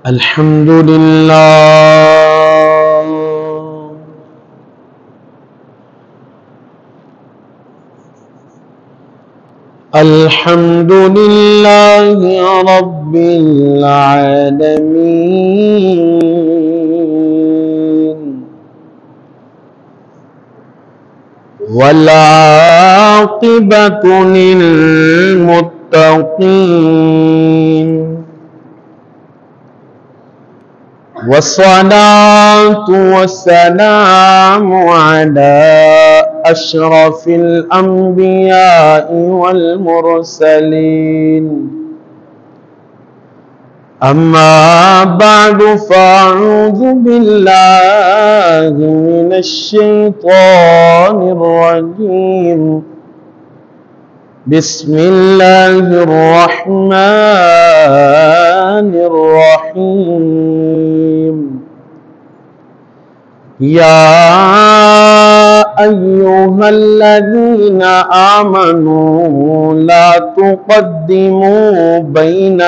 الحمدللہ الحمدللہ رب العالمین والعاقبۃ للمتقین والصلاة والسلام على أشرف الأنبياء والمرسلين أما بعد فأعوذ بالله من الشيطان الرجيم بسم الله الرحمن الرحيم يا أيها الذين آمنوا لا تقدموا بين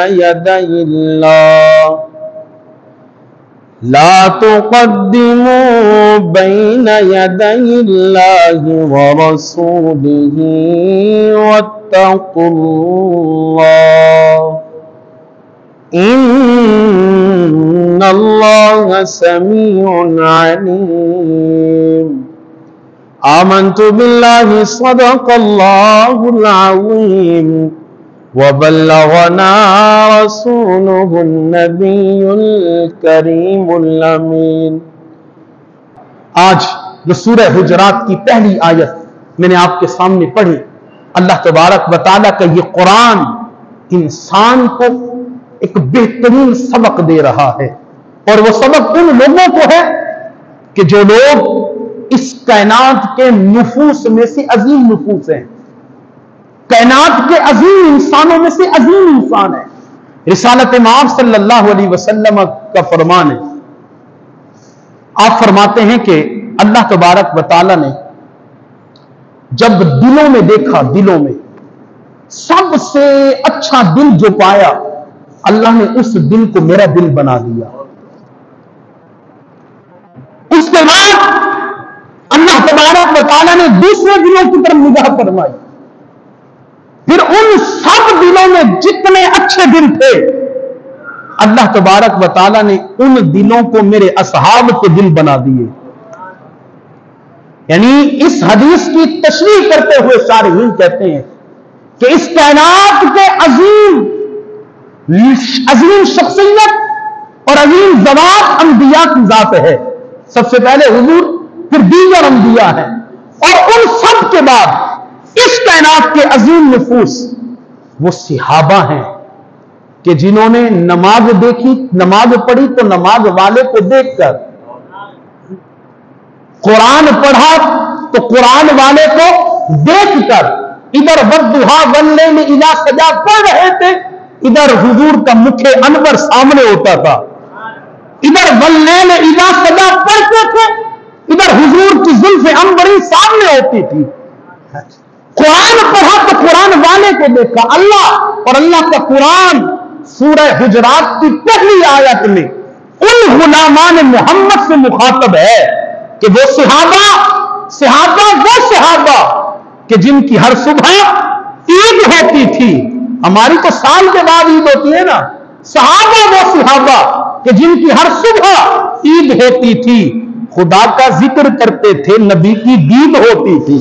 يدي الله ورسوله واتقوا الله إن الله سميع عليم آمنت بالله صدق الله العظيم وبلغنا رسوله النبي الكريم الأمين۔ آج جو سورہ حجرات کی پہلی آیت میں نے آپ کے سامنے پڑھی، اللہ تبارک و تعالیٰ کا یہ قرآن انسان کو ایک بہترین سبق دے رہا ہے، اور وہ سبق ان لوگوں کو ہے کہ جو لوگ اس کائنات کے نفوس میں سے عظیم نفوس ہیں، کائنات کے عظیم انسانوں میں سے عظیم انسان ہے۔ رسالت مآب صلی اللہ علیہ وسلم کا فرمان ہے، آپ فرماتے ہیں کہ اللہ تبارک و تعالیٰ نے جب دلوں میں دیکھا، دلوں میں سب سے اچھا دل جو پایا، اللہ نے اس دل کو میرا دل بنا دیا۔ اس کے بعد اللہ تبارک و تعالیٰ نے دوسرے دلوں کی طرف نگاہ فرمائی، پھر ان سب دلوں میں جتنے اچھے دل تھے، اللہ تبارک و تعالیٰ نے ان دلوں کو میرے اصحاب کے دل بنا دیے۔ یعنی اس حدیث کی تشریح کرتے ہوئے شارحین کہتے ہیں کہ اس کائنات کے عظیم شخصیت اور عظیم ذوات انبیاء کی ذات ہے۔ سب سے پہلے حضور، پھر دیگر انبیاء ہیں، اور ان سب کے بعد اس کائنات کے عظیم نفوس وہ صحابہ ہیں کہ جنہوں نے نماز دیکھی، نماز پڑھی تو نماز والے کو دیکھ کر، قرآن پڑھا تو قرآن والے کو دیکھ کر، ادھر والضحیٰ واللیل اذا سجا پڑھ رہے تھے، ادھر حضور کا مکھ انور سامنے ہوتا تھا، ادھر واللیل اذا سجا پڑھتے تھے، ادھر حضور کی زلف عنبری سامنے ہوتی تھی۔ قرآن پڑھا تو قرآن والے کو دیکھا۔ اللہ اور اللہ کا قرآن سورہ حجرات کی پہلی آیت میں ان غلامان محمد سے مخاطب ہے کہ وہ صحابہ کہ جن کی ہر صبح عید ہوتی تھی۔ ہماری تو سال کے بعد عید ہوتی ہے نا، صحابہ کہ جن کی ہر صبح عید ہوتی تھی، خدا کا ذکر کرتے تھے، نبی کی دید ہوتی تھی۔